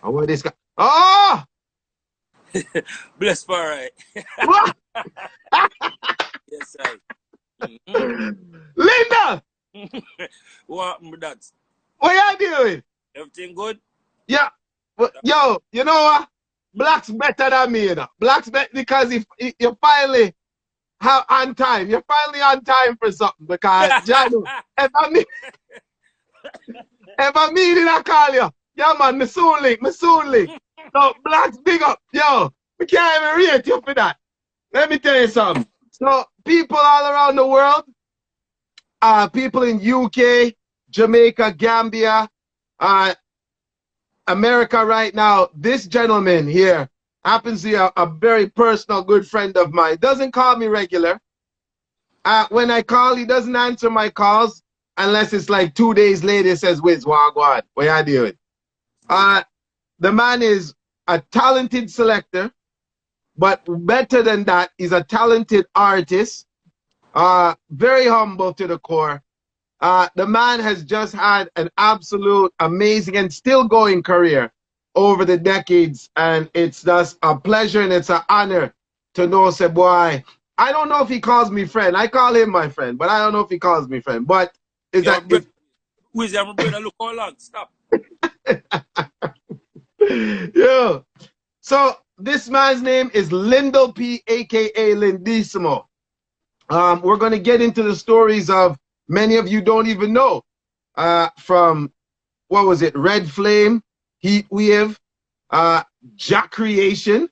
Oh, what this guy? Oh! Bless for right. What? Yes, I. Linda! What happened with that? What you doing? Everything good? Yeah. But, yo, you know what? Black's better than me, you know. Black's better because if you finally have on time, you're finally on time for something. Because, Jano, if I meet it, I call you. Yeah, man, me soon link. So, Black's big up. Yo, we can't even rate you for that. Let me tell you something. So, people all around the world, people in UK, Jamaica, Gambia, America right now, this gentleman here happens to be a very personal good friend of mine. Doesn't call me regular. When I call, he doesn't answer my calls unless it's like 2 days later. He says, Wiz, wagwan, what you doing? The man is a talented selector, but better than that, he's a talented artist, very humble to the core. The man has just had an absolute amazing and still going career over the decades, and it's just a pleasure and it's an honor to know, say, boy, I don't know if he calls me friend. I call him my friend, but I don't know if he calls me friend. But is Yo, that Wiz, I'm brother, look how long. Stop. yeah. So this man's name is Lindo P, aka Lindissimo. We're gonna get into the stories of many of you don't even know. From what was it? Red Flame, Heat Wave, Jack Creation.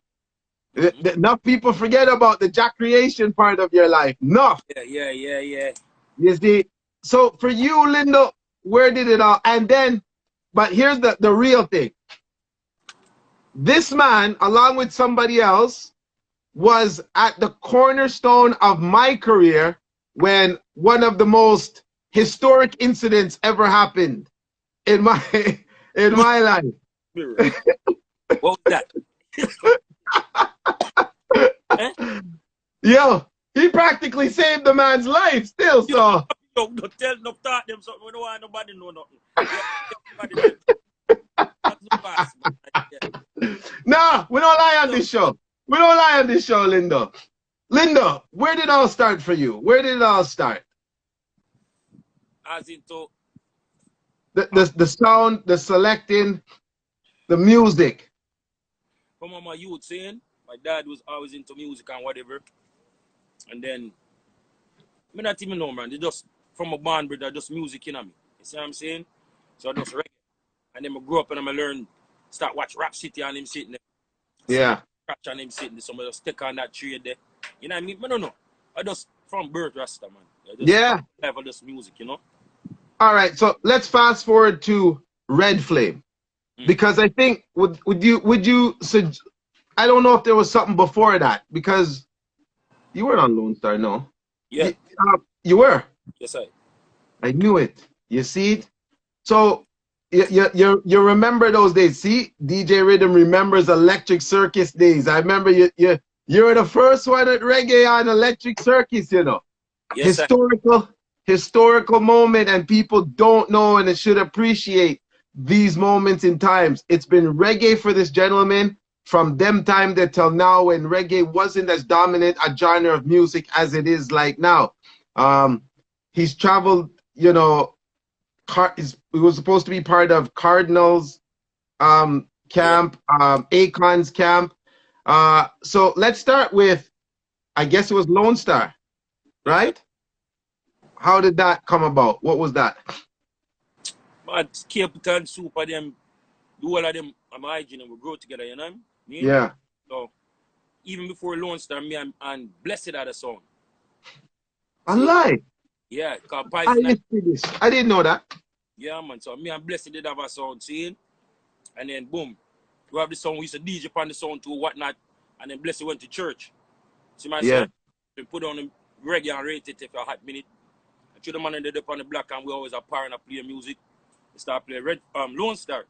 Enough people forget about the Jack Creation part of your life. Enough. Yeah. You see. So for you, Lindo, where did it all? And then, but here's the real thing. This man, along with somebody else, was at the cornerstone of my career when one of the most historic incidents ever happened in my life. What was that? Yo, he practically saved the man's life still, so. Yo, don't tell, no talk them something. We don't want nobody know nothing. Nah, we don't lie on this show. We don't lie on this show, Lindo. Lindo, where did it all start for you? Where did it all start? As into The sound, the selecting, the music. from my youth saying, my dad was always into music and whatever. And then, I not even know, man. They just, from a band, brother, just music in me. You see what I'm saying? So I just reggae. And then I grew up and I learned, start watch Rap City and him sitting there. Yeah. Scratch and him sitting there. Somebody just stick on that tree there. You know what I mean? I don't know. I just, from birth, Rasta, man. Yeah. Level just music, you know? All right, so let's fast forward to Red Flame. Because I think, would you I don't know if there was something before that, because you weren't on Lone Star, no? Yeah. You were? Yes, I knew it. You see it? So you remember those days. See, DJ Rhythm remembers Electric Circus days. I remember you were the first one at reggae on Electric Circus, you know. Yes, Historical moment, and people don't know and it should appreciate these moments in times. It's been reggae for this gentleman from them time there till now, when reggae wasn't as dominant a genre of music as it is like now. He's traveled, you know, he was supposed to be part of Cardinals camp, Akon's camp. So let's start with, I guess it was Lone Star, right? How did that come about? What was that? But Capital, Super, them, the whole of them, I'm hygiene and we grow together, you know what I mean? Yeah. So, even before Lone Star, me and Blessed had a song. I lie. Yeah, called I Poison. didn't see this. I didn't know that. Yeah, man. So, me and Blessed did have a sound, see? And then, boom. We have the song, we used to DJ upon the sound too, whatnot. And then Blessed went to church. See my son? We put on the reggae and rate it for a hot minute. And through the man ended up on the block, and we always have power and play music. We start playing Lone Star.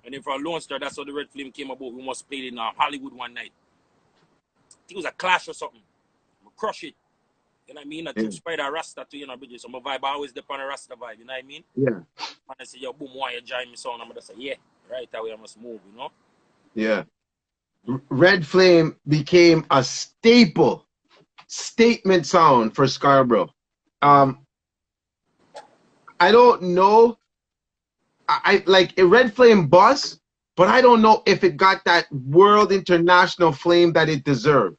And then from Lone Star, that's how the Red Flame came about. We must play it in Hollywood one night. I think it was a clash or something. We crush it. You know what I mean? I took Spider Rasta to, you know, because so my vibe always depend on a Rasta vibe, you know what I mean? Yeah. And I say, yo, boom, why you join me son? I'm gonna say, yeah. right away I must move, you know? Yeah. Red Flame became a statement sound for Scarborough. I don't know. I like a Red Flame bus, but I don't know if it got that world international flame that it deserved.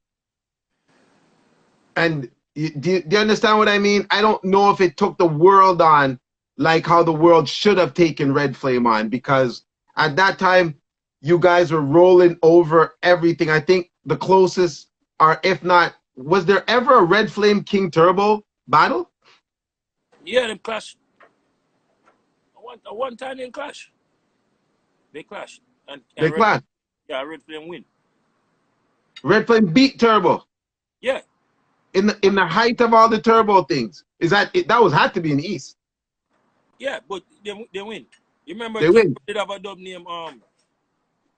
And do you understand what I mean? I don't know if it took the world on like how the world should have taken Red Flame on, because at that time you guys were rolling over everything. I think the closest, or if not, was there ever a Red Flame King Turbo battle? Yeah, them clash. One time they clash. They clash. They And clash. Red Flame win. Red Flame beat Turbo Yeah. in the height of all the Turbo things. Is that it? That was had to be in the East. Yeah, but they win. You remember They win. did have a dub name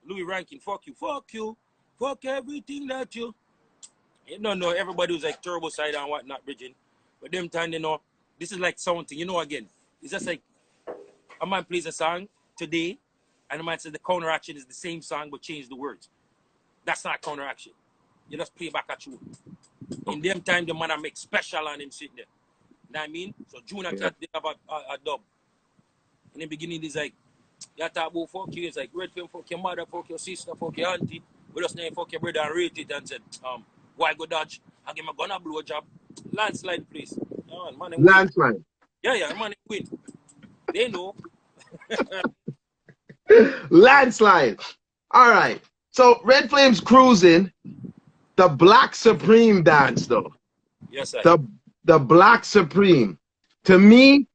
Louis Rankin, fuck you, fuck everything that you. You don't know, everybody was like Turbo side and whatnot, Bridging. But them time, you know, this is like something, you know, again. It's just like a man plays a song today, and the man says the counteraction is the same song but change the words. That's not counteraction. You just play back at you. In them time, the man make special on him sitting there. You know what I mean? So Junior Cat did have a dub. In the beginning, he's like, you talk about fuck you. It's like, Red Flame, fuck your mother, fuck your sister, fuck your auntie. We just name fuck your brother and rate it and said, why go dodge? I give my gun a blow job. Landslide, please. Oh, man, win. Landslide. Yeah, man, win. They know. Landslide. All right. So Red Flame's cruising. The Black Supreme dance, though. Yes, sir. The Black Supreme. To me,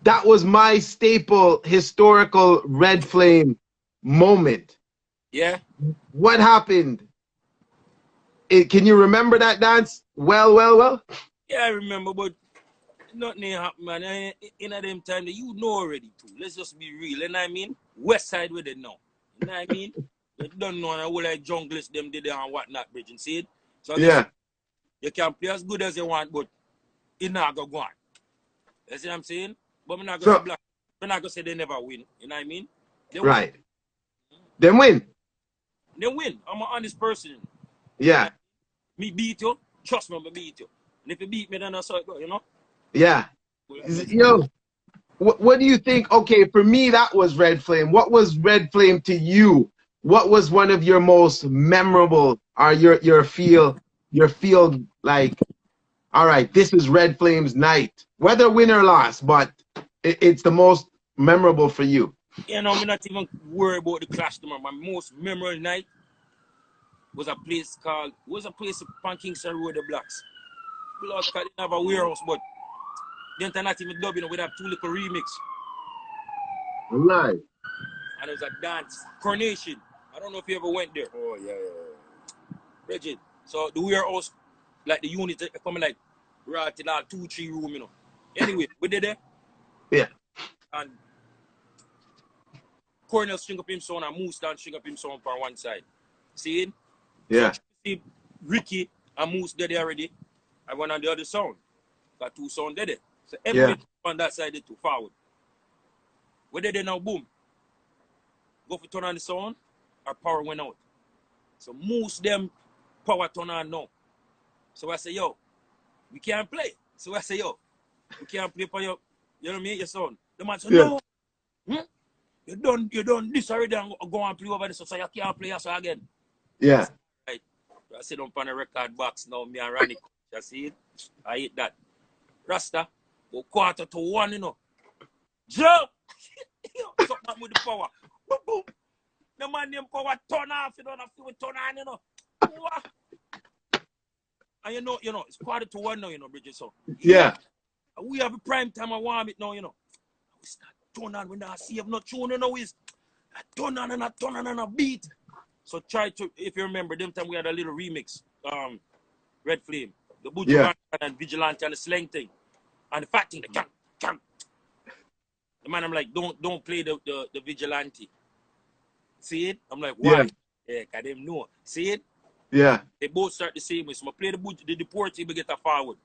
that was my staple historical Red Flame moment. Yeah. What happened? Can you remember that dance? Well? Yeah, I remember, but nothing happened, man. In a them time, you know already, too. Let's just be real, you know what I mean? West side with it now. You know what I mean? You don't know how like junglers them did it and whatnot, Bridging, see it? So I guess you can play as good as you want, but it not gonna go on. You see what I'm saying? But I'm not gonna say black. I'm not gonna say they never win. You know what I mean? They right. Win. They win. They win. I'm an honest person. Yeah. Me beat you. Trust me, I beat you. And if you beat me, then that's how it go, you know? Yeah. Yo, what do you think? Okay, for me, that was Red Flame. What was Red Flame to you? What was one of your most memorable, or your feel like, all right, this is Red Flame's night, whether win or loss, but it's the most memorable for you? You know, I'm not even worried about the clash tomorrow. My most memorable night was a place on Kingston Road, the Blacks. Blood didn't have a warehouse, but then not even dubbing, we'd have two little remix. Right. And it was a dance, Coronation. I don't know if you ever went there. Oh, yeah. Bridget. So the warehouse, like the unit, coming like right till 2-3 room, you know. Anyway, we did there. Yeah. And Cornell string up him son and Moose down string up him son for one side. See it? Yeah. So see Ricky and Moose dead already. I went on the other sound. Got two sound dead. So everybody on that side to forward. We did it now, boom. Go for turn on the sound, our power went out. So Moose them power turn on now. So I say, yo, we can't play. So I say, yo, we can't play for your, you know what I mean, your son. The man said, no. You done this already and go and play over this, so you can't play us again. Yeah. Right. I sit on the record box now, me and Ranny. You see it? I hit that. Rasta, go 1:45, you know. Jump! Something with the power. Boom, boom. The man named power turn off, you don't have to turn on, you know. What? And you know, it's 1:45 now, you know, Bridget. So Yeah. We have a prime time I want it now, you know. We start turn on when I see if not tune, you know, is I turn on and a beat. So try to, if you remember, them time we had a little remix, Red Flame, the Buju and Vigilante and the slang thing. And the fat thing, the can. The man, I'm like, don't play the Vigilante. See it? I'm like, why? Yeah, cause them know. See it? Yeah. They both start the same way. So I play the deportive, get a forward.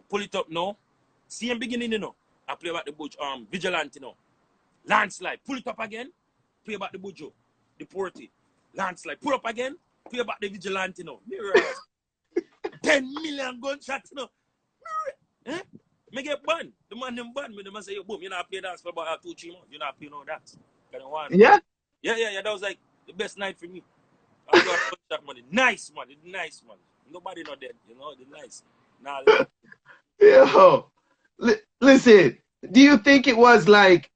Pull it up now. Same beginning, you know. I play about the Vigilante now. Landslide. Pull it up again. play back the Bujo, the Porty, landslide, pull up again, play back the Vigilante now. Me realize 10 million gunshots, you know. Eh? Me get banned. The man them banned me. The man say, yo, boom, you're not play dance for about 2-3 months. You're not playing no dance. Yeah? Yeah. That was like the best night for me. I got that money. Nice money. Nobody not dead, you know, the nice. Nah, Yo, listen, do you think it was like,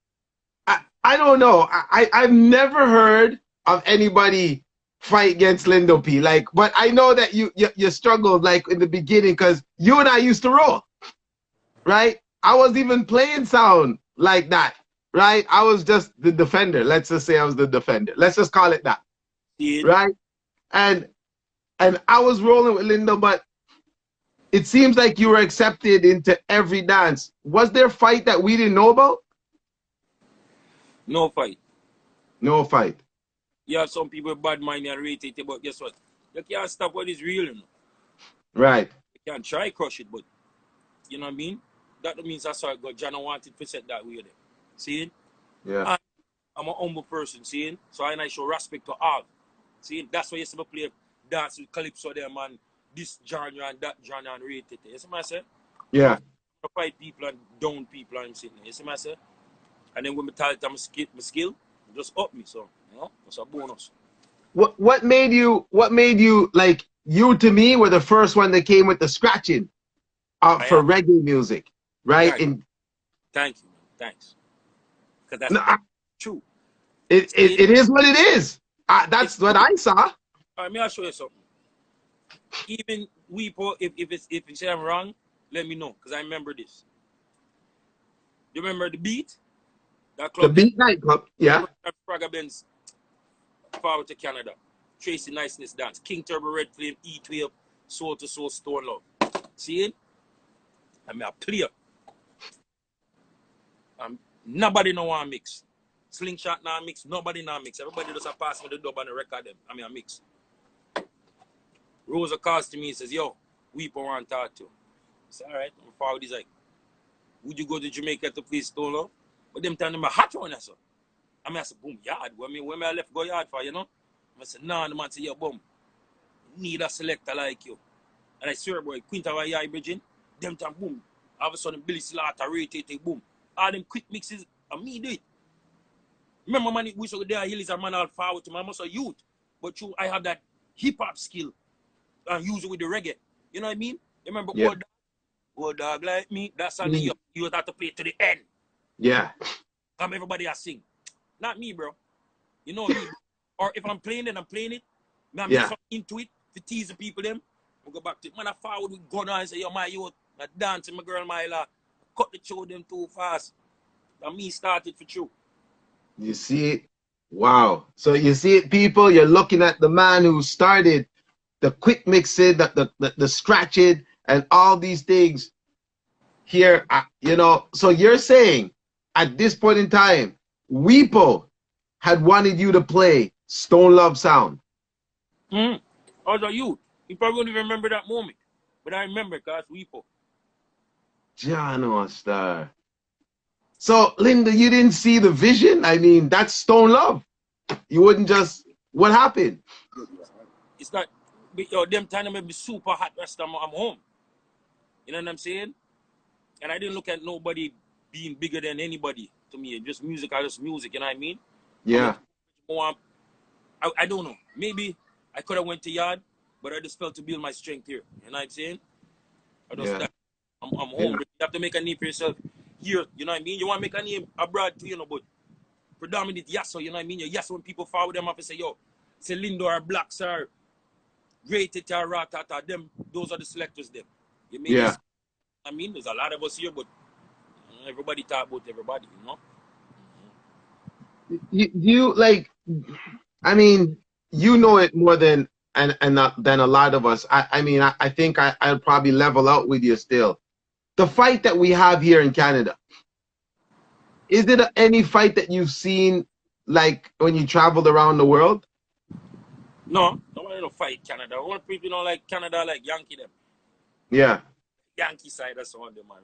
I don't know. I've never heard of anybody fight against Lindo P. Like, but I know that you struggled like in the beginning because you and I used to roll, right? I wasn't even playing sound like that, right? I was just the defender. Let's just say I was the defender. Let's just call it that, right? And I was rolling with Lindo, but it seems like you were accepted into every dance. Was there a fight that we didn't know about? no fight. No fight. Yeah, some people bad mind and rate it, but guess what? You can't stop what is real, you know. Right. You can try crush it, but you know what I mean? That means that's why God John wanted to set that way there. See? Yeah. I'm a humble person, see? So I show respect to all. See? That's why you see me play dance with Calypso them and this genre and that genre and rate it. You see what I say? Yeah. I fight people and down people and I'm sitting there. You see what I say? And then when I tell them my skill, just up me. So, you know, that's a bonus. What made you like, you to me were the first one that came with the scratching for reggae music, right? Thank you, man. Thanks. Because No, that's true. It is what it is. That's what I saw. All right, may I show you something? Even if you say I'm wrong, let me know, because I remember this. You remember the beat? That club, the beat night club, yeah. Praga Benz forward to Canada. Tracy Niceness dance. King Turbo Red Flame, E12, Soul to Soul, Stone Love. See it? I'm a player. Nobody no want mix. Slingshot now mix. Nobody now mix. Everybody just a pass me the dub and the record them. I mean a mix. Rosa calls to me and says, yo, Weeper want to talk to you. I said, all right. I'm forward. He's like, would you go to Jamaica to play Stone Love? But them telling me hot one, I said. I mean, I said, boom, yard. When I left go yard for, you know? I said, nah, the man said, yo, boom, need a selector like you. And I swear, boy, Quinta wa yard bridging, them time, boom. All of a sudden, Billy Slaughter, rated, boom. All them quick mixes, and me do it. Remember, man, we saw there, Hills a man all forward to me. I'm also a youth. But I have that hip-hop skill and use it with the reggae. You know what I mean? You remember, Yeah. old dog like me, that's how you have to play to the end. Yeah. Come everybody has sing. Not me, bro. You know me. Or if I'm playing it, I'm playing it. I'm something into it to tease the people them. We'll go back to it. Man, I forward with gun and say, yo, my youth, I dance with my girl, my la. Cut the show them too fast. And me started for true. You see it? Wow. So you see it, people? You're looking at the man who started the quick mixing, the scratching, and all these things here. You know, so you're saying at this point in time, Weepo had wanted you to play Stone Love Sound. I was a youth. You probably won't even remember that moment. But I remember because Weepo. John Star. So, Linda, you didn't see the vision? I mean, that's Stone Love. You wouldn't just... What happened? It's not... Yo, them time I be super hot rest I'm home. You know what I'm saying? And I didn't look at nobody being bigger than anybody to me. Just music, you know what I mean? Yeah. I don't know. Maybe I could have went to yard, but I just felt to build my strength here. You know what I'm saying? I'm home. Yeah. You have to make a name for yourself here. You know what I mean? You want to make a name abroad too, you know, but predominant Yasso, you know what I mean? Your Yasso when people follow them up and say, yo, say Lindo or Blacks or Rated or Ratata, them, those are the selectors, them. You mean? Yeah. I mean, there's a lot of us here, but everybody talk about everybody, you know? You like, I mean, you know it more than than a lot of us. I mean, I think I'll probably level out with you still. The fight that we have here in Canada, is it any fight that you've seen like when you traveled around the world? No, nobody don't fight Canada. All people don't like Canada like Yankee them. Yeah. Yankee side, that's on them, man.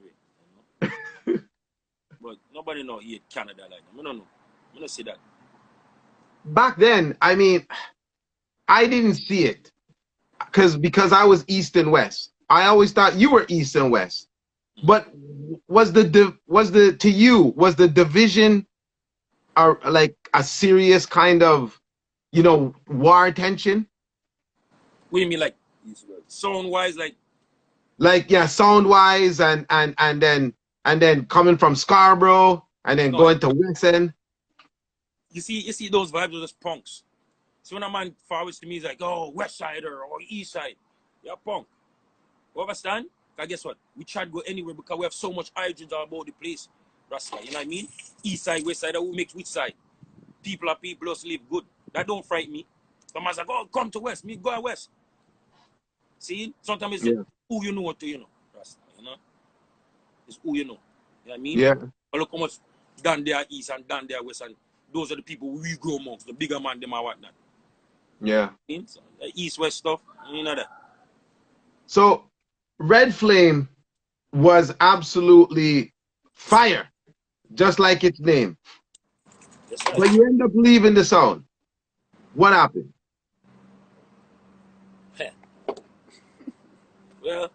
You know? But nobody know hate Canada like them. I don't know. I don't see that. back then, I mean, I didn't see it because I was East and West. I always thought you were East and West. But was the division like a serious kind of, war tension? What do you mean, like sound wise, Like, yeah, sound wise, and then coming from Scarborough and then no? going to West End. You see those vibes are just punks. So when a man forwards to me, he's like, oh, West Sider or East Side, you're punk. You understand? Because guess what? We try to go anywhere because we have so much origins about the place. Rasta, you know what I mean? East side, west side, who makes which side? People are people, just live good. That don't frighten me. Some man's like, oh, come to west. Me go west. See? Sometimes it's Yeah. who you know what to you know. Rasta, you know? It's who you know. You know what I mean? Yeah. But look how much down there east and down there west, and those are the people we grow amongst, the bigger man, them and whatnot. Yeah. So, east west stuff, you know that. So Red Flame was absolutely fire, just like its name. That's But right. you end up leaving the sound. What happened? Well,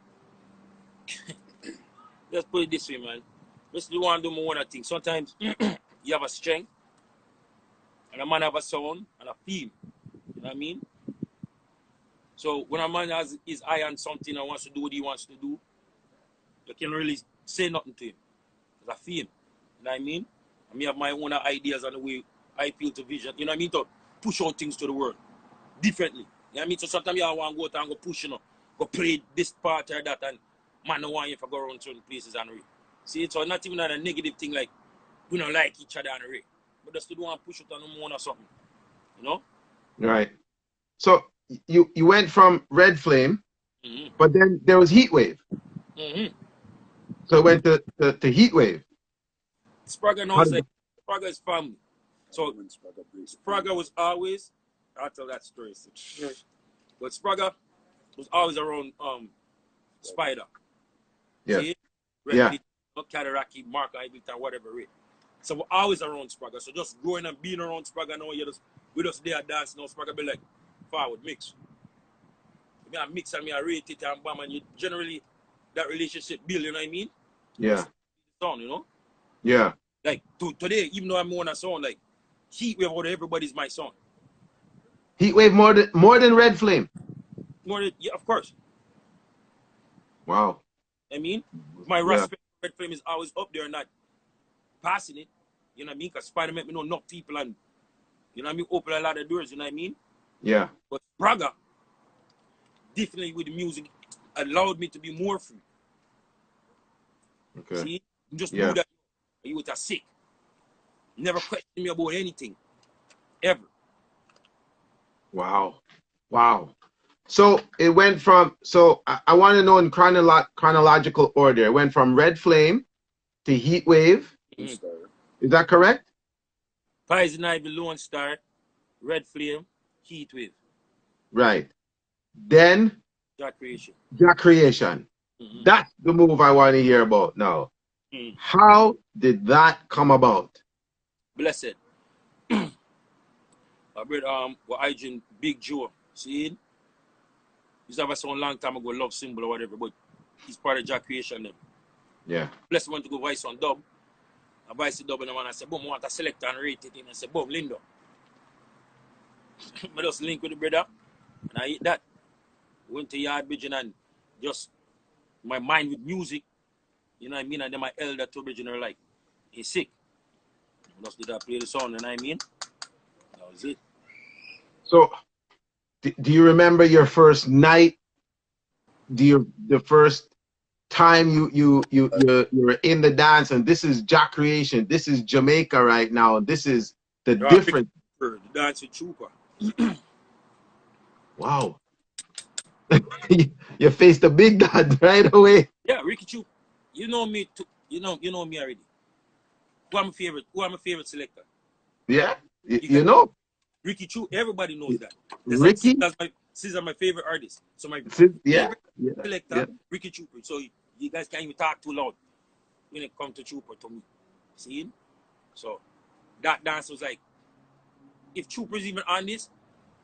let's put it this way, man. Let's do one do more one thing. Sometimes you have a strength, and a man have a sound and a theme. You know what I mean? So when a man has his eye on something and wants to do what he wants to do, you can really say nothing to him. It's a theme. You know what I mean? And me have my own ideas on the way I feel to vision. You know what I mean? To push out things to the world differently. You know what I mean? So sometimes you want to go out and go push, go play this part or that, and man don't want you to go around certain places and read. See, so not even a negative thing like we don't like each other and read. But just to want to push it on the moon or something. You know? Right. So you went from Red Flame, but then there was Heat Wave. So it went to Heat Wave. Sprague now is like Sprague is family. So Sprague was always, I'll tell that story. But Sprague was always around Spider. Yeah. See? Yeah. Cataraki, Mark, Ivilton, whatever it. So we're always around Sprague. So just growing and being around Sprague now, we just there dancing now, Sprague be like, forward, mix. Me I mix and me I rate it and bam, and you generally that relationship build, you know what I mean? Yeah. Sound, you know? Yeah. Like today, even though I'm on a song, like Heat Wave out of everybody's my song. Heat Wave more than Red Flame. More than, yeah, of course. Wow. I mean, my Yeah. respect for Red Flame is always up there, not passing it. You know what I mean? Because Spider make me know enough people and you know what I mean, open a lot of doors, you know what I mean? Yeah. But Braga, definitely with the music, allowed me to be more free. Okay. See? You just Yeah. knew that you were sick. Never questioned me about anything. Ever. Wow. Wow. So it went from, so I want to know in chronological order. It went from Red Flame to Heat Wave. Is that correct? Poison Ivy, Lone Star, Red Flame, Heat Wave. Right. Then Jack Creation. Jack Creation. That's the move I want to hear about now. How did that come about? Blessed. I read what I drink Big Joe. See? Used to have a song long time ago, Love Symbol or whatever, but he's part of Jack Creation then. Yeah. Blessed went to go voice on dub. I voice the dub and the man I said, boom, I want a selector and rate it. And I said, boom, Lindo. I just link with the brother and I hit that. Went to Yard Bridge and just my mind with music, you know what I mean? And then my elder to Bridge and like, he's sick. I just did I play the song, you know what I mean? That was it. So do you remember your first night? The first time you were in the dance and this is Jack Creation, this is Jamaica right now, this is the different. The dance with Trooper. Wow. You faced a big god right away. Yeah, Ricky Troop. You know me too. You know me already. Who am my favorite selector? Yeah. You know. Ricky Troop, everybody knows that. That's Ricky? like Caesar my favorite artist. So my Yeah. favorite selector, Ricky Trooper. So you guys can't even talk too loud when it comes to Trooper to me. See? So that dance was like if Trooper's even on this,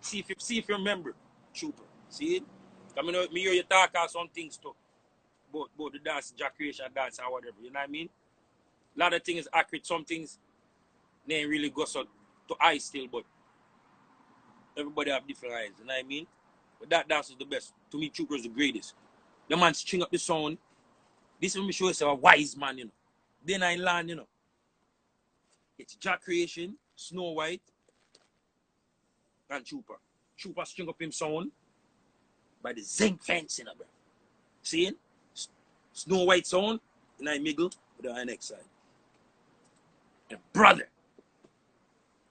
see if you remember Trooper. See it? I mean, me hear you talk about some things too. About the dance, Jack creation dance or whatever. You know what I mean? A lot of things accurate. Some things they ain't really go so to eye still, but everybody have different eyes. You know what I mean? But that dance is the best. To me, Trooper is the greatest. The man string up the sound. This will me show you a wise man, you know. Then I land, you know. It's Jack creation, Snow White, and Trooper. Trooper string up him sound by the zinc fence, you know, bro. See it? Snow White sound, and I middle with the next side. And brother,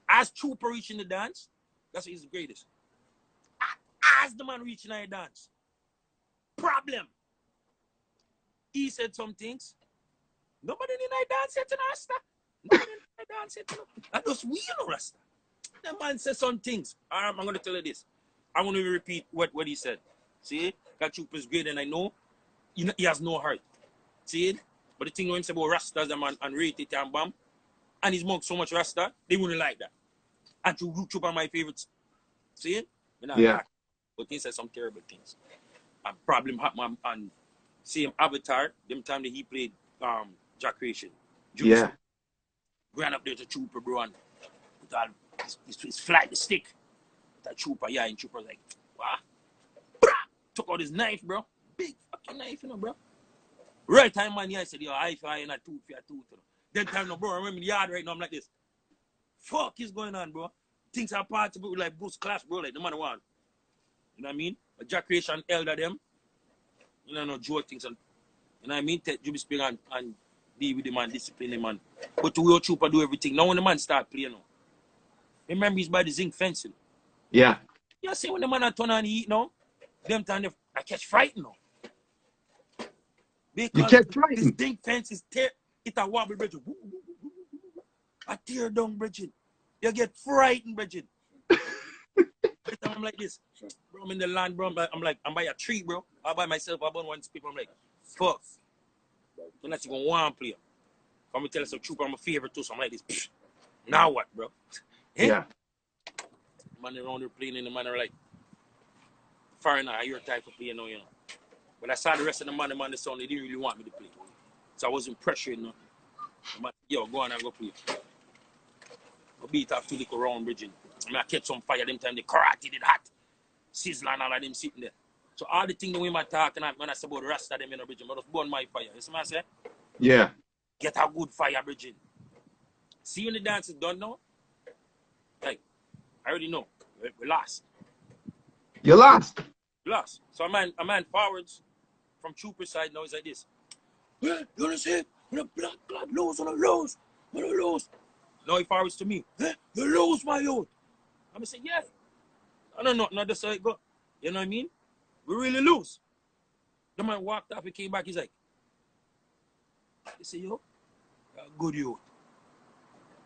as Trooper reaching the dance, that's what he's the greatest. As the man reaching the dance, problem. He said some things. Nobody in the dance yet, Rasta. Nobody in the dance yet, that was we, you know, Rasta. The man said some things. I'm going to tell you this. I want to repeat what he said. See, that Trooper's great, and I know he has no heart. See it? But the thing when he said about Rastas and rate it and bam, and he's mocked so much Rasta, they wouldn't like that. And Trooper my favorites. See it? Yeah. But he said some terrible things. And problem happened and same Avatar, them time that he played Jack Creation. Yeah. Ran up there to Trooper, bro, and with all his flight, the stick. That Trooper, yeah, and Trooper was like, what? Took out his knife, bro. Big fucking knife, you know, bro. Right time, man, yeah, I said, yo, eye for eye and a tooth for a tooth. You know. Then time, no, bro, I remember in the yard right now, I'm like this. Fuck is going on, bro? Things are part of it with like Bruce Class, bro, like the man one. You know what I mean? But Jack Creation elder them. You know, no joke things. And, you know what I mean? Take Juby Spring and deal with the man, discipline the man. But to your Trooper do everything. Now when the man start playing now. Remember he's by the zinc fencing. Yeah. You see when the man turn on eat now, them time I catch frightened now. Because you catch frightened. This zinc fence is it a wobble, Bridget. I tear down, Bridget. You get frightened, Bridget. I'm like this. Bro, I'm in the land, bro. I'm by a tree, bro. All by myself. I bought one people. I'm like, fuck. I'm not even one player. I'm gonna tell you some Trooper, I'm a favorite too. So I'm like this. Psh, now what, bro? Yeah. Man around there playing in the man are like, foreigner, your type of player now, you know. When I saw the rest of the man the sound, they didn't really want me to play. So I wasn't pressured, you know. I'm like, yo, go on and go play. I beat off 2 little round bridging. I mean, I catch some fire them time, the karate did hot. Sizzle and all of them sitting there. So all the things the way I talk and when I say about the rest of them in the bridging, I just burn my fire. You see what I say? Yeah. Get a good fire bridging. See when the dance is done now? Like, I already know. We lost. You lost. Lost. So a man forwards from Trooper side now is like this. Well, you understand? When a black lose on a lose. When a lose. Now he forwards to me. Hey, you lose, my youth. I'm going to say, yeah. I don't know. Not just how it go. You know what I mean? We really lose. The man walked off. He came back. He's like, he said, yo, good youth.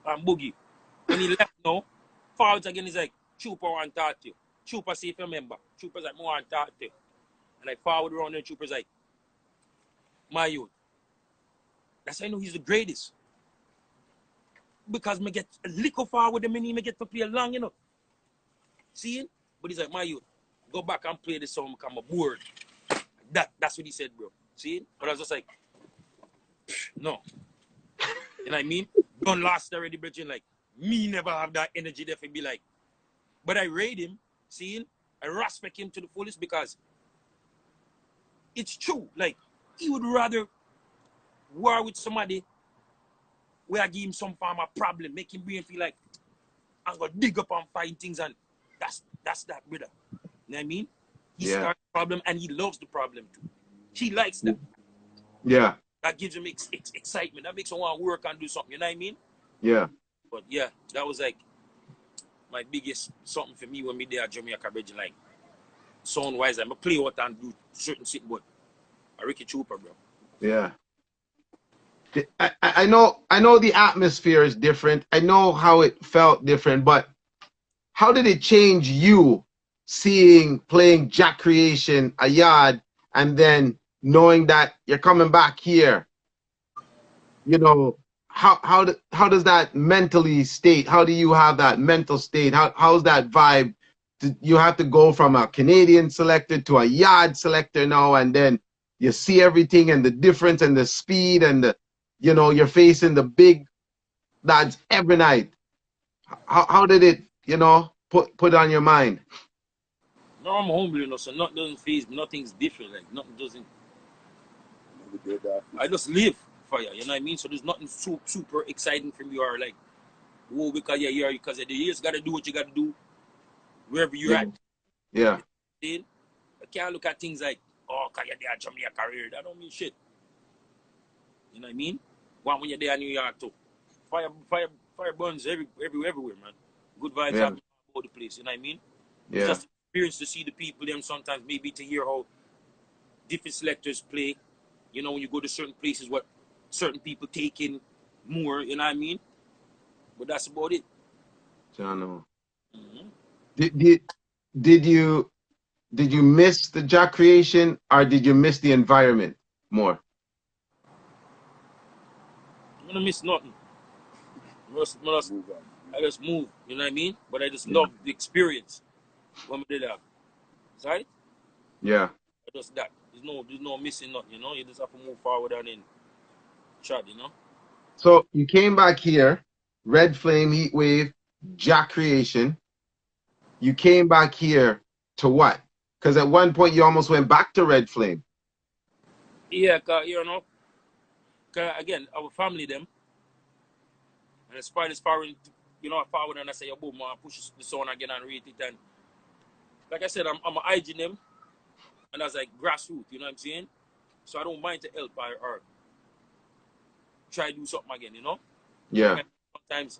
I'm Boogie. When he left now, forwards again, he's like, Trooper want to talk to you. Trooper see if you remember. Trooper's like, I want to talk to you. And I forward around there, Trooper's like, my youth. That's how I know he's the greatest. Because me get a little far with him and he me get to play long, you know. See it? But he's like, my youth, go back and play the song because I'm bored. That's what he said, bro. See it? But I was just like, no. You know what I mean? Done lost already, brethren. Like, me never have that energy there to be like. But I rate him, see it? I respect him to the fullest because it's true. Like, he would rather war with somebody where I give him some form of problem, make him brain feel like I'm gonna dig up and find things, and that's that, brother. You know what I mean? He starts the problem and he loves the problem too. He likes that. Yeah. That gives him excitement. That makes him want to work and do something. You know what I mean? Yeah. But yeah, that was like my biggest something for me when me there at Jamaica Bridge, like sound wise, I'm a play out and do certain shit, but a Ricky Trooper, bro. Yeah. I know the atmosphere is different. I know how it felt different, but how did it change you playing Jack Creation, a yard, and then knowing that you're coming back here? You know, how does that mentally state? How do you have that mental state? How's that vibe? You have to go from a Canadian selector to a yard selector now, and then you see everything and the difference and the speed and the, you know, you're facing the big lads every night. How did it, you know, put on your mind? No, I'm humble, you know, so nothing doesn't phase me. Nothing's different. Like nothing doesn't. I just live for you. You know what I mean? So there's nothing super exciting for me or like, whoa, because you're here, because of the years, gotta do what you gotta do wherever you're at. Yeah. I can't look at things like, oh, because you're there at Jamaica career. That don't mean shit. You know what I mean? When you're there in New York too. Fire burns everywhere, man. Good vibes happen all the place. You know what I mean? Yeah. It's just experience to see the people, them sometimes maybe to hear how different selectors play. You know, when you go to certain places, what certain people take in more, you know what I mean? But that's about it. I know. Did you miss the jack creation, or did you miss the environment more? I don't miss nothing. I just move, you know what I mean? But I just love the experience when we did that. Sorry? Yeah. Just that. There's no missing nothing, you know? You just have to move forward and then chat, you know? So you came back here, Red Flame, Heat Wave, Jack Creation. You came back here to what? Because at one point you almost went back to Red Flame. Yeah, cause, you know, cause again, our family them, and as far as you know, forward and I say, boom, man, push the sound again and rate it. And like I said, I'm a hygiene them, and that's like grassroots, you know what I'm saying? So I don't mind to help or try to do something again, you know? Yeah. Sometimes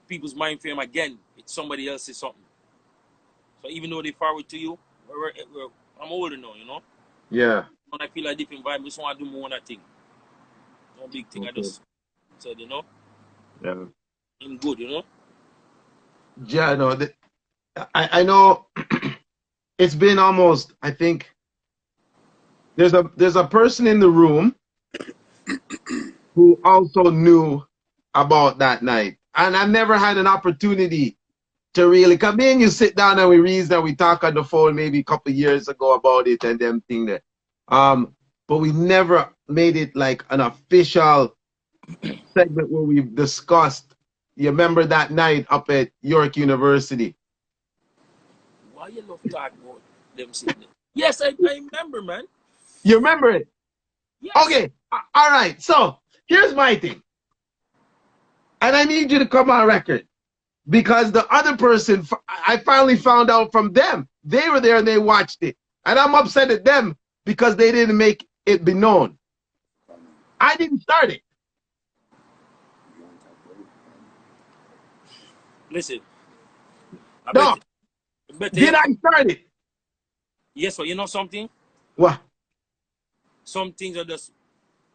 people's mind frame again, it's somebody else's something. So even though they forward to you, I'm older now, you know? Yeah. When I feel a different vibe, I just want to do more on that thing. No big thing, I just said, you know? Yeah. I'm good, you know? Yeah, no, I know it's been almost, I think, there's a person in the room who also knew about that night. And I've never had an opportunity to really come in. You sit down and we reason and we talk on the phone maybe a couple of years ago about it and them thing there. But we never made it like an official segment where we've discussed. You remember that night up at York University? Why you love talking about them sitting there? Yes, I remember, man. You remember it? Yes. Okay. All right. So here's my thing. And I need you to come on record. Because the other person, I finally found out from them. They were there and they watched it. And I'm upset at them because they didn't make it be known. I didn't start it. Listen. Did I start it? Yes, but you know something? What? Some things are just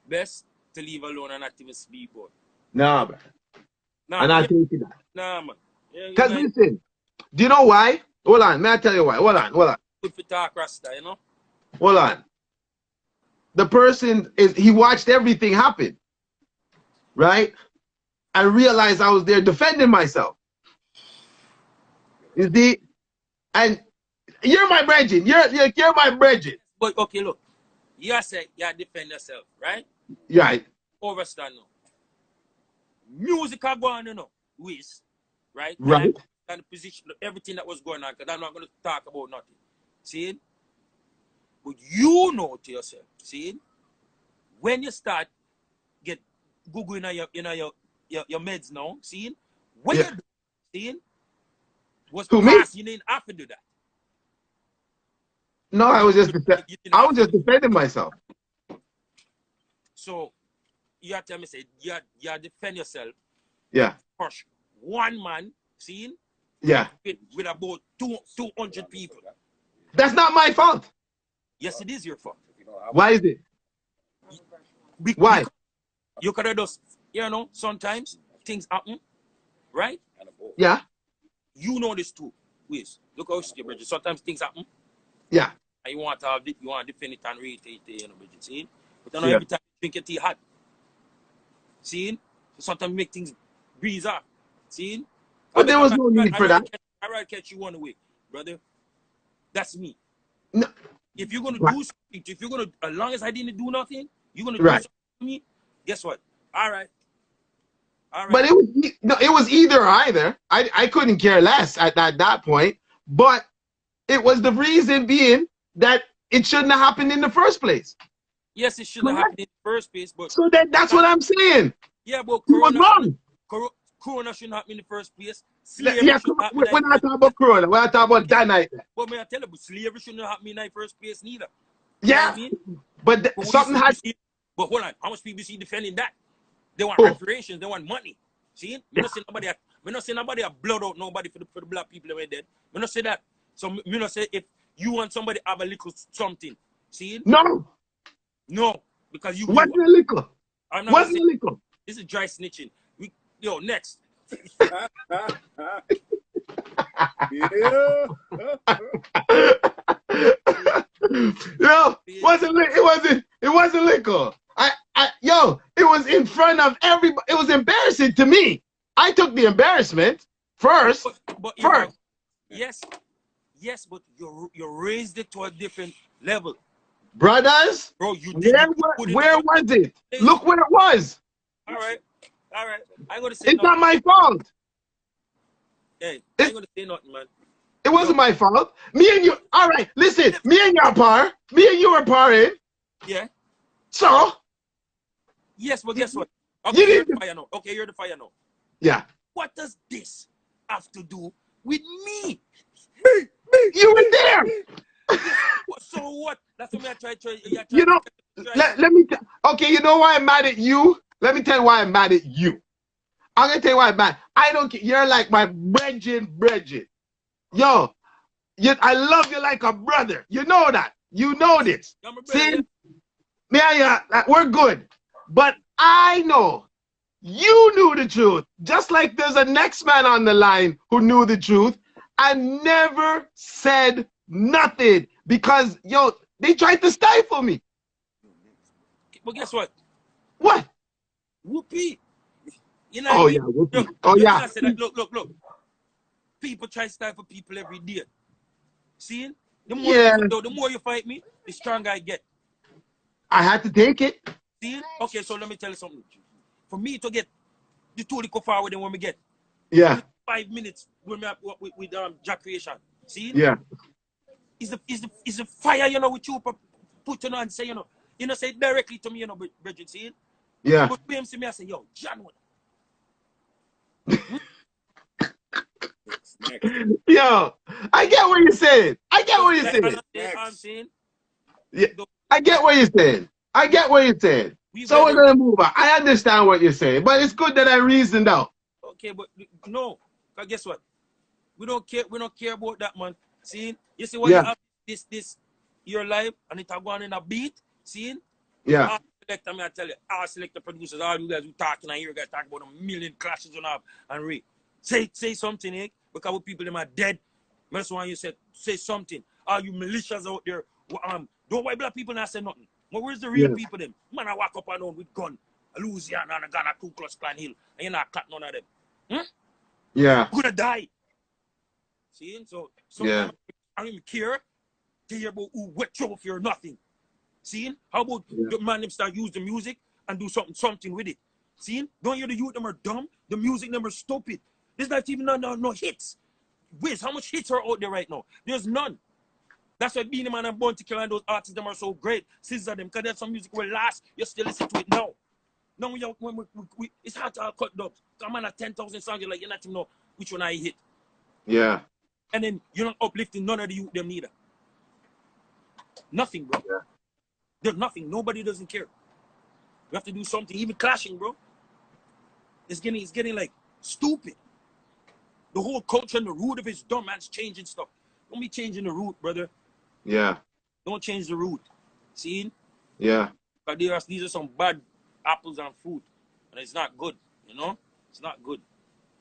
best to leave alone and not even speak about. Nah, man. And I'll take it that. Nah, man. Because listen, do you know why? Hold on, may I tell you why? Hold on. Good for talk, Rasta, you know? Hold on. The person he watched everything happen, right? I realized I was there defending myself. You see? And you're my brethren. You're my brethren. But okay, look. You say you defend yourself, right? Right. Overstand now. Music are going on, you know, with, right? Right. And the position, everything that was going on, because I'm not going to talk about nothing. See? But you know to yourself, see? When you start get Google in your meds now, see? When you do, see? Was past, you didn't have to do that. No, I was just defending myself. So you have to tell me, say, you defend yourself. Yeah. Push one man, see? Yeah. With about 200 people. That's not my fault. Yes, it is your fault. Why is it? Why? You could have just, you know, sometimes things happen, right? Yeah. You know this too. Wait, look how you Bridget. Sometimes things happen. Yeah. And you want to defend it and reiterate it, you know, Bridget. See? But I know every time you drink your tea hot. See? sometimes make things breeze off. See? But there was no need for that. I'd rather catch you one away, brother. That's me. No. If you're gonna do something, if you're gonna, as long as I didn't do nothing, you're gonna do something to me. Guess what? All right. But it was either or either. I couldn't care less at that point. But it was the reason being that it shouldn't have happened in the first place. Yes, it shouldn't have happened in the first place. But so that's what I'm saying. Yeah, but Corona shouldn't happen in the first place. Slavery we're not talking about Corona. We're talking about that night. But may I tell you, but slavery shouldn't happen in the first place neither. Yeah. You know I mean? But something had. But hold on, how much people see defending that? They want reparations. They want money. See? We not say nobody have blood out nobody for the black people that were dead. We not say that. So we not say if you want somebody to have a little something. See? No. No, because you. What's the liquor? What's the liquor? This is dry snitching. Yo, next. Yo, it wasn't liquor. It was in front of everybody. It was embarrassing to me. I took the embarrassment first. But first. Yes, but you raised it to a different level. Brothers, bro, where was it? Look where it was. All right. I'm gonna say it's nothing. Not my fault. Hey, I ain't gonna say nothing, man. It wasn't my fault. Me and you. All right, listen. Me and you were parring. Yeah. So. Yes, but guess what? Okay, you're the fire now. Okay, you're the fire now. Yeah. What does this have to do with me? Me. You were there. So what? That's what I try. You know. Let me. Okay, you know why I'm mad at you? Let me tell you why I'm mad at you. I'm gonna tell you why I'm mad. I don't care. You're like my brethren. Yo, I love you like a brother. You know that. You know this. See, me and you, we're good. But I know you knew the truth. Just like there's a next man on the line who knew the truth. I never said nothing because, yo, they tried to stifle me. But guess what? What? Whoopee. You know what I mean? Whoopee. I said that, look. People try to stifle people every day. See? The more you fight me, the stronger I get. I had to take it. See? Okay, so let me tell you something. For me to get the two go forward than when we get. Yeah. 5 minutes when we with Jack Creation. See? Yeah. Is the fire, you know, with you put on and say, you know, say directly to me, you know, Bridget, see? Yeah. But him see me, I say, yo, John, what? Yo, I get what you're saying. I'm saying. Yeah, I get what you're saying. So we're gonna move on. I understand what you're saying, but it's good that I reasoned out. Okay, but no, because guess what? We don't care about that, man. See, you see what you have this your life and it have gone in a beat. See? Yeah. Selector, I tell you, our Selector producers, all you guys who talking and hear you guys talk about a million clashes on up and say something, eh? Because people them are dead. That's why you said say something. Are you militias out there? Don't white black people not say nothing. But where's the real people them? Man, I walk up and down with gun, a Louisiana and a Ghana Ku Klux Klan Hill, and you're not cut none of them. Yeah. You're gonna die. See? So I don't even care to hear about who wet you if you're nothing. See? How about the man them start use the music and do something with it? See? Don't hear the youth them are dumb, the music them are stupid. There's not even no hits. Wiz, how much hits are out there right now? There's none. That's why Beenie Man and Bounty Killer and those artists them are so great. Scissor them, because there's some music will last. You still listen to it now. Now when it's hard to cut dubs. Come on at 10,000 songs, you're like, you're not even know which one I hit. Yeah. And then you're not uplifting none of the youth them neither. Nothing, bro. Yeah. There's nothing. Nobody doesn't care. We have to do something. Even clashing, bro. It's getting like stupid. The whole culture and the root of his dumb man's changing stuff. Don't be changing the root, brother. Yeah. Don't change the root. See? Yeah. But these are some bad apples and fruit. And it's not good. You know? It's not good.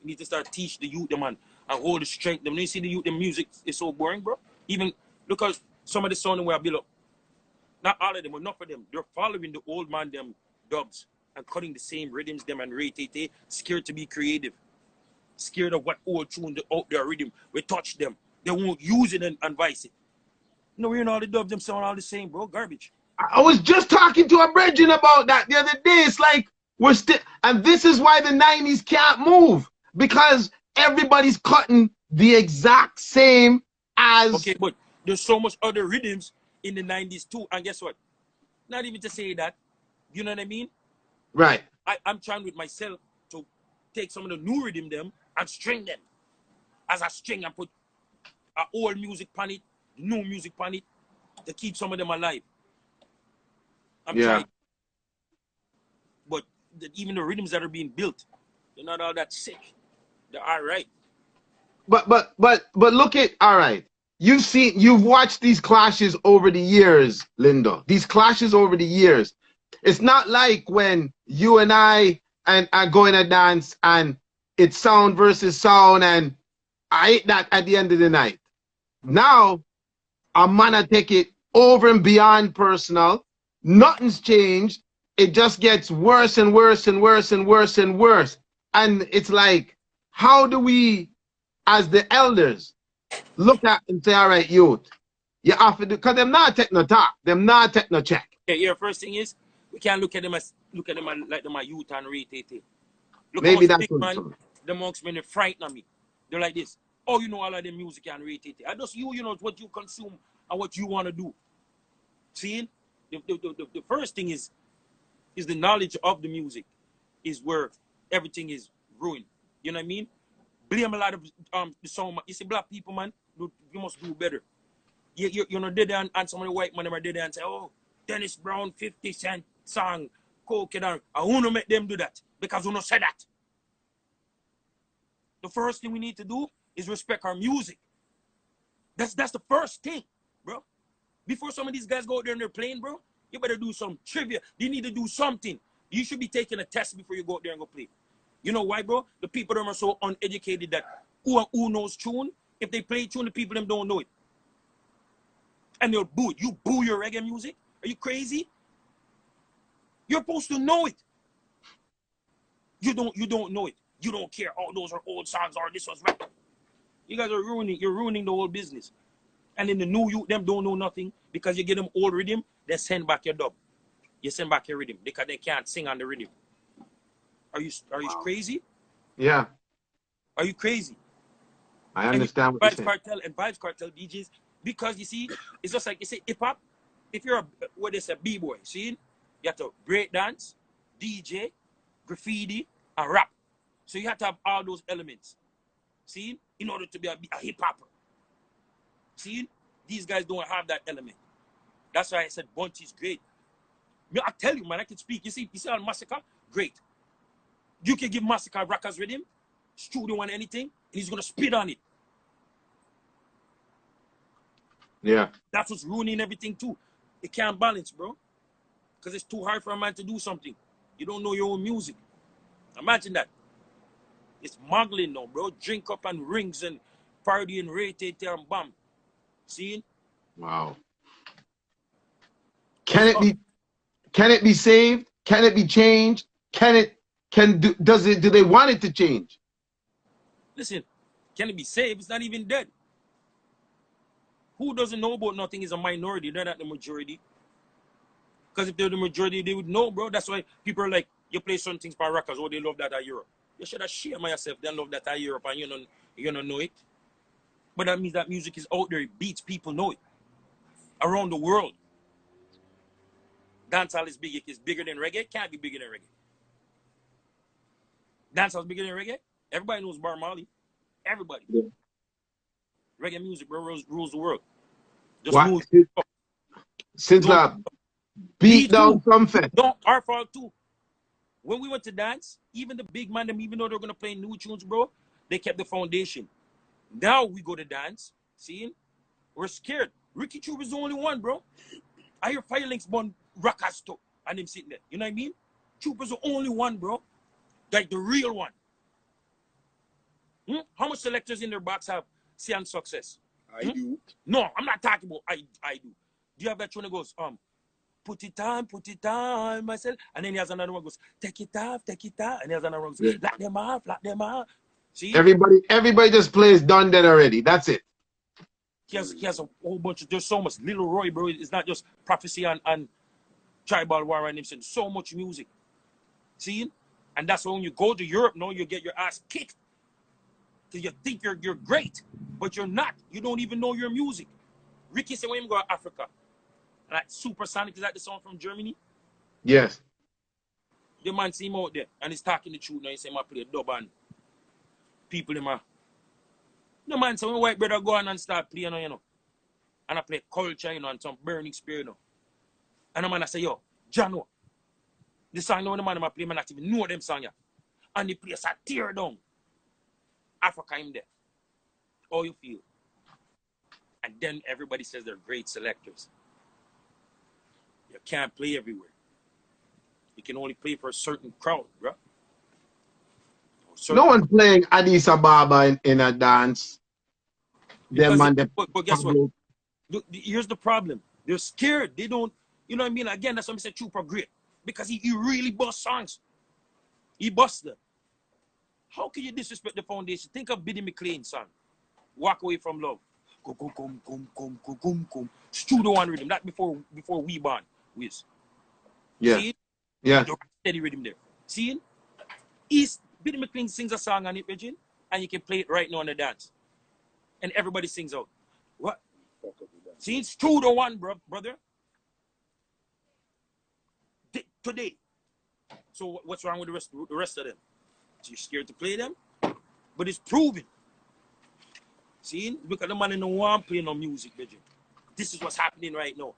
You need to start teach the youth, man, and hold the strength. Them. You see the youth, the music is so boring, bro. Even look at some of the sound where I build up. Not all of them, enough of them. They're following the old man, them dubs. and cutting the same rhythms them and rate scared to be creative. Scared of what old tune out there rhythm. We touch them. They won't use it and vice it. No, we're all the dubs them sound all the same, bro. Garbage. I was just talking to a brethren about that the other day. It's like we're still, and this is why the 90s can't move, because everybody's cutting the exact same as. Okay, but there's so much other rhythms in the 90s too. And guess what? Not even to say that. You know what I mean? Right. I'm trying with myself to take some of the new rhythm them and string them as a string and put old music on it, new music on it, to keep some of them alive. I'm trying. But even the rhythms that are being built, they're not all that sick. They're all right. But look at, all right. You've watched these clashes over the years, Lindo. These clashes over the years. It's not like when you and I are going to dance and it's sound versus sound, and I hate that at the end of the night. Now, I'm gonna take it over and beyond personal. Nothing's changed. It just gets worse and worse and worse and worse and worse. And it's like, how do we, as the elders, look at and say, all right, youth, you have to do, because them not take no talk, them not take no check. Yeah, first thing is, we can't look at them like them as youth and rate. Look Maybe how that's big man, the monks when they frighten me. They're like this. Oh, you know all of the music and rate it. I just you know what you consume and what you want to do. See? The first thing is the knowledge of the music is where everything is ruined. You know what I mean? Blame a lot of the song. You see, black people, man, you must do better. You know, they there and some of the white men are there and say, oh, Dennis Brown 50 Cent song, coke it down. I want to make them do that because we don't say that. The first thing we need to do is respect our music. That's the first thing, bro. Before some of these guys go out there and they're playing, bro, you better do some trivia. You need to do something. You should be taking a test before you go out there and go play. You know why, bro? The people them are so uneducated that who knows tune? If they play tune, the people them don't know it. And they'll boo it. You boo your reggae music? Are you crazy? You're supposed to know it. You don't know it. You don't care. Oh, those are old songs or this was right. You guys are ruining the whole business. And in the new youth, them don't know nothing because you get them old rhythm, they send back your dub. You send back your rhythm because they can't sing on the rhythm. Are you crazy? Yeah. Are you crazy? I understand what you're saying. Vibes Cartel DJs, because you see, it's just like you say hip hop. If you're a b-boy, see, you have to break dance, DJ, graffiti, and rap. So you have to have all those elements. See, in order to be a hip hopper. See, these guys don't have that element. That's why I said Bunch is great. I tell you, man, I can speak. You see on Massacre, great. You can give Massacre Rockers rhythm, studio and anything, and he's gonna spit on it. Yeah. That's what's ruining everything too. It can't balance, bro. Because it's too hard for a man to do something. You don't know your own music. Imagine that. It's muggling now, bro. Drink up and rings and party and rate and bam. See? Wow. Can it be saved? Can it be changed? Do they want it to change? Listen, can it be saved? It's not even dead. Who doesn't know about nothing is a minority. They're not the majority. Because if they're the majority, they would know, bro. That's why people are like, you play certain things for rockers, oh, they love that at Europe. You should have shared yourself. They love that at Europe and you don't know it. But that means that music is out there. It beats. People know it. Around the world. Dancehall is big. It's bigger than reggae. Can't be bigger than reggae. Dancehall is bigger than reggae. Everybody knows Bar Marley. Everybody. Yeah. Reggae music, bro, rules the world. Just move. Since beat down something. Don't our fault too. When we went to dance, even the big man, them, even though they're gonna play new tunes, bro, they kept the foundation. Now we go to dance, see? We're scared. Ricky Troop is the only one, bro. I hear Firelinks born rockers too, and him sitting there. You know what I mean? Troop is the only one, bro. Like the real one. How much selectors in their box have Sian Success? I do. No, I'm not talking about I do. Do you have that tune that goes, put it on myself. And then he has another one goes, take it off. And he has another one goes, lock them off. See? Everybody just plays done dead already. That's it. He has a whole bunch of, there's so much. Little Roy, bro, it's not just prophecy and tribal war and him saying so much music. See? And that's when you go to Europe, no, you get your ass kicked. Because you think you're great, but you're not. You don't even know your music. Ricky said when you go to Africa, like Supersonic, is that the song from Germany? Yes. The man see him out there and he's talking the truth now. He say I play a dub and people in my. The man say when white brother go on and start playing, you know, and I play culture, you know, and some burning spirit, you know. And the man I say, yo, Jano, the song now the man I play, man not even know them song, yeah. And the place I tear down. Africa in there. How you feel? And then everybody says they're great selectors. You can't play everywhere. You can only play for a certain crowd, bro. No one's playing Addis Ababa in a dance. But guess what? Here's the problem. They're scared. They don't, you know what I mean? Again, that's why I said Trooper great. Because he really busts songs. He busts them. How can you disrespect the foundation? Think of Biddy McLean's song. Walk Away From Love. Studio One rhythm. That before we born. Wiz. Yeah. See? Yeah. Steady rhythm there. See? Biddy McLean sings a song on it, Virgin, and you can play it right now on the dance. And everybody sings out. What? See, it's Studio One, brother. Today. So what's wrong with the rest of them? You're scared to play them? But it's proven. See? Because the man in the one playing no music, Virgin. This is what's happening right now.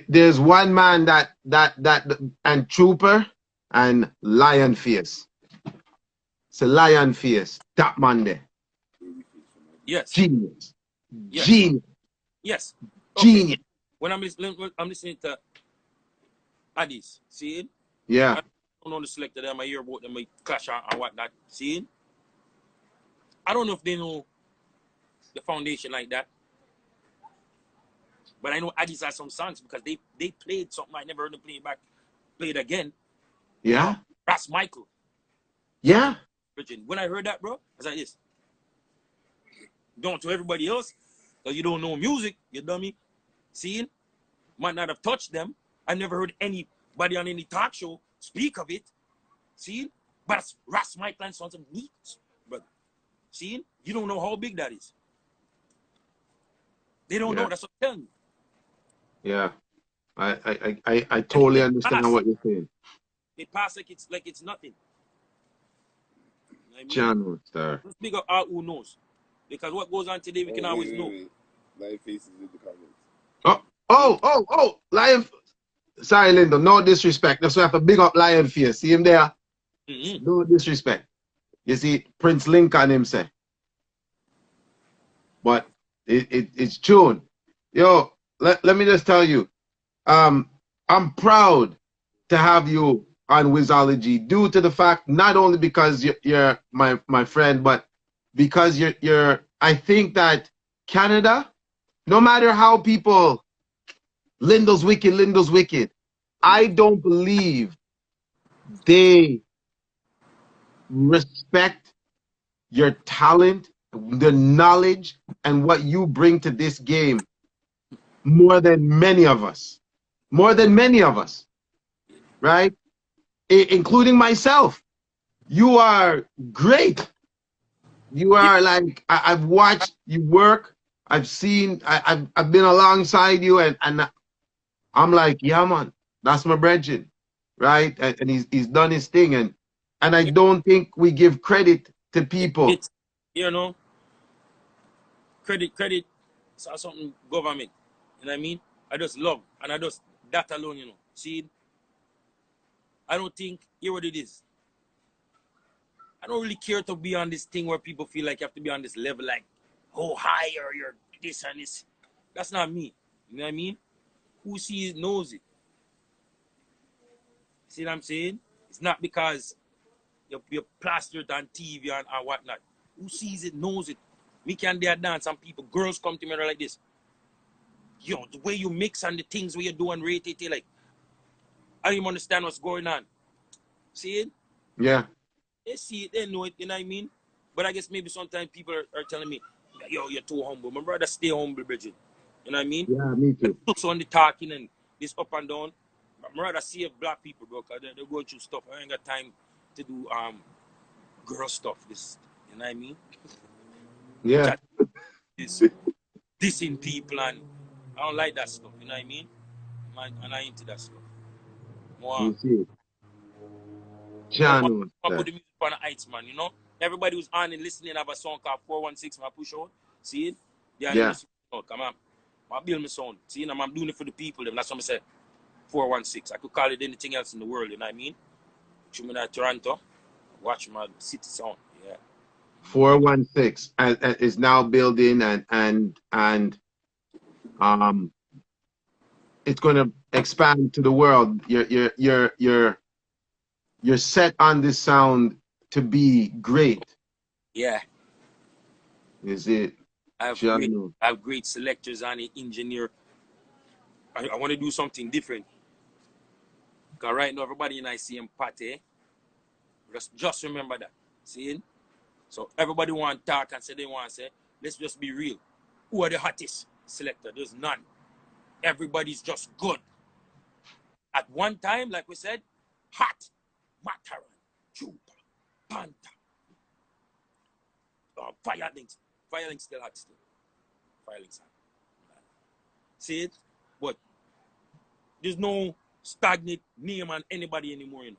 There's one man that and Trooper and Lion Face. It's a Lion Face. That man there. Yes. Genius. Yes. Genius. Yes. Genius. Okay. When I'm listening to Addis, see? Yeah. I don't know the Selector them, I hear about them, I clash and whatnot. See? I don't know if they know the foundation like that. But I know Addis has some songs because they played something I never heard them play it again. Yeah. That's Michael. Yeah. Virgin. When I heard that, bro, I was like this. Don't to everybody else, because you don't know music, you dummy. Seeing? Might not have touched them. I never heard anybody on any talk show speak of it. See? But it's Ras Michael and Sons of Neat, brother. See? You don't know how big that is. They don't know. That's what I'm telling you. Yeah. I totally understand what you're saying. They pass like it's nothing. You know what I mean? Channel star. Let's speak of all who knows. Because what goes on today, we can always know. Lion Faces in the comments. Oh, Lion. Sorry, Lindo. No disrespect. That's why I have to big up Lion Face. See him there? No disrespect. You see, Prince Lincoln him say. But it's tune. Yo, let me just tell you. I'm proud to have you on Wizology due to the fact not only because you're my friend, but because you're I think that Canada, no matter how people Lindo's wicked, I don't believe they respect your talent, the knowledge, and what you bring to this game more than many of us. More than many of us, right? Including myself. You are great. You are like, I've watched you work. I've seen, I've been alongside you, and I'm like, yeah, man, that's my brethren, right? And he's done his thing, and I don't think we give credit to people. It's, you know, credit, it's something government. You know what I mean? I just love, and I just, that alone, you know. See, I don't think, hear what it is. I don't really care to be on this thing where people feel like you have to be on this level, like, oh, higher, you're this and this. That's not me. You know what I mean? Who sees it knows it. See what I'm saying? It's not because you're plastered on TV and whatnot. Who sees it knows it. Me can dare dance and people, girls come to me like this. yo, the way you mix and the things where you do and rate it, like, I don't even understand what's going on. See it? Yeah. They see it, they know it, you know what I mean? But I guess maybe sometimes people are telling me, yo, you're too humble. My brother, stay humble, Bridget. You know what I mean? Yeah, me too. Looks on the talking and this up and down. My brother save black people, bro, because they're going through stuff. I ain't got time to do girl stuff. This, you know what I mean? Yeah. This dissing people, and I don't like that stuff, you know what I mean? And I into that stuff. Wow. You see it. I That. put the music on the heights, man, you know? Everybody who's on and listening have a song called 416, my push out. See it? Yeah. Oh, come on. I build my sound. See, I'm doing it for the people. That's what I say. 416. I could call it anything else in the world, you know what I mean? Show me that Toronto. Watch my city sound. Yeah. 416 is now building and it's going to expand to the world. You're set on this sound to be great. Yeah. Is it? I have great selectors and an engineer. I want to do something different. Because right now, everybody in I see him party. Just remember that. See? So everybody want to talk and say they want to say, let's just be real. Who are the hottest? Selector. There's none. Everybody's just good. At one time, like we said, hot. Mataran, Chupa, Panther. Firelinks. Firelinks still hot still. Firelinks hot. See it? But there's no stagnant name on anybody anymore, you know.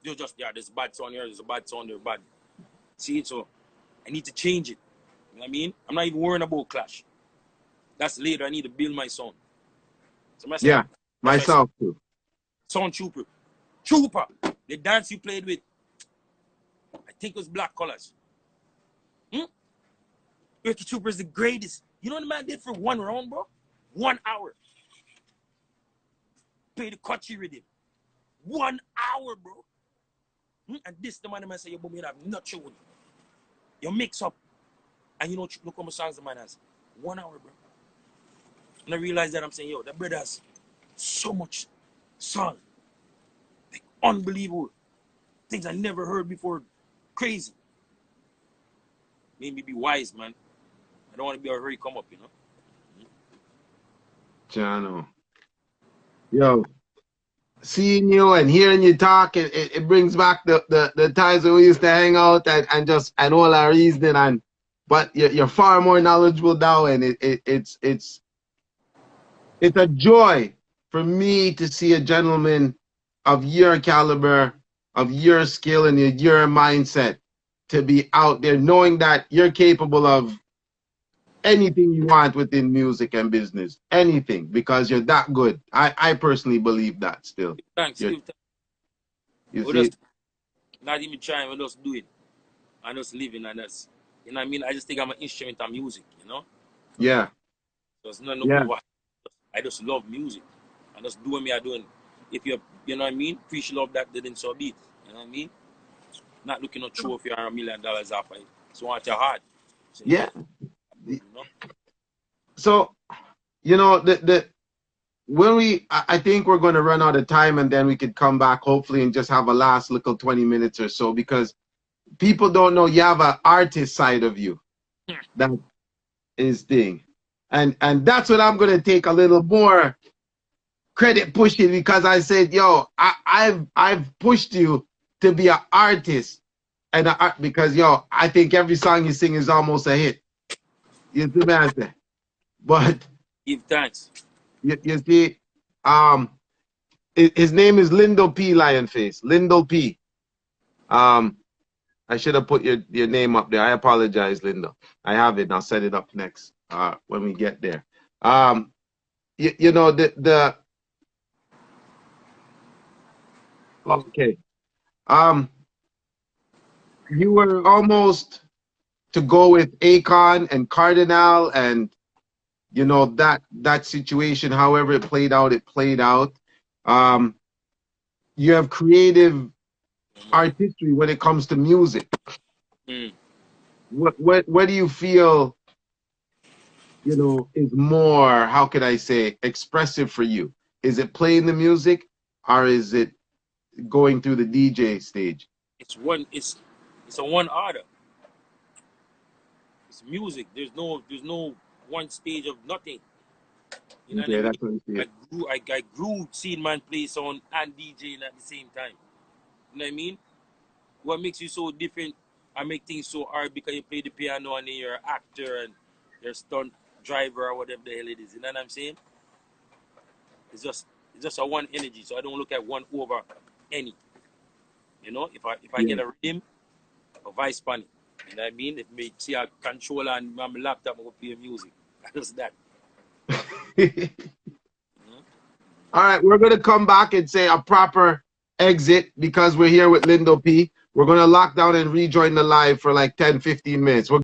They're just, yeah, there's a bad sound here, there's a bad sound there, bad. See it? So I need to change it. You know what I mean? I'm not even worrying about clash. That's later. I need to build my sound. So myself, yeah, myself too. Sound Trooper. Trooper. The dance you played with, I think it was Black Colors. PRT Trooper is the greatest. You know what the man did for 1 round, bro? 1 hour. Play the country rhythm. 1 hour, bro. And this the man say, yo, but I'm not sure. You mix up. And you know, look how many songs the man has. 1 hour, bro. And I realized that I'm saying, yo, that brother has so much song. Like, unbelievable. Things I never heard before. Crazy. Made me be wise, man. I don't want to be a hurry come up, you know. Jano. Yo, seeing you and hearing you talk, it brings back the times when we used to hang out and all our reasoning but you're far more knowledgeable now, and it's a joy for me to see a gentleman of your caliber, of your skill and your mindset to be out there knowing that you're capable of anything you want within music and business, anything, because you're that good. I personally believe that still. Thanks. You see? Just not even trying, we're just doing. I'm just living and that's, you know what I mean? I just think I'm an instrument of music, you know? Yeah. So it's not looking what I just love music. I just do what me I doing. If you know what I mean? Preach love that didn't so be it. You know what I mean? Not looking to throw if you're $1 million off it. So want your heart. So, yeah. You know? So, you know, I think we're going to run out of time, and then we could come back hopefully and just have a last little 20 minutes or so, because people don't know you have an artist side of you. That is thing. And that's what I'm going to take a little more credit pushing, because I said, yo, I've pushed you to be an artist, and because yo, I think every song you sing is almost a hit. You see what I say? But give thanks. You see, his name is Lindo P. Lionface. Lindo P. I should have put your name up there. I apologize, Lindo. I have it. I'll set it up next when we get there. You know okay. You were almost to go with Akon and Cardinal, and you know that situation. However it played out, it played out. You have creative artistry when it comes to music. What do you feel you know, is more, how could I say, expressive for you? Is it playing the music or is it going through the DJ stage? It's a one order. It's music. There's no one stage of nothing. You know what I Okay, mean? that's what it is. I grew seeing man play sound and DJing at the same time. You know what I mean? What makes you so different and make things so hard because you play the piano and then you're an actor and you're a stunt driver or whatever the hell it is. You know what I'm saying? It's just a one energy. So I don't look at one over any. You know, if I Yeah. get a rhythm, a vice pan it. You know what I mean? If me see a controller and my laptop, I will play music. Just that. All right, we're going to come back and say a proper exit because we're here with Lindo P. We're going to lock down and rejoin the live for like 10, 15 minutes.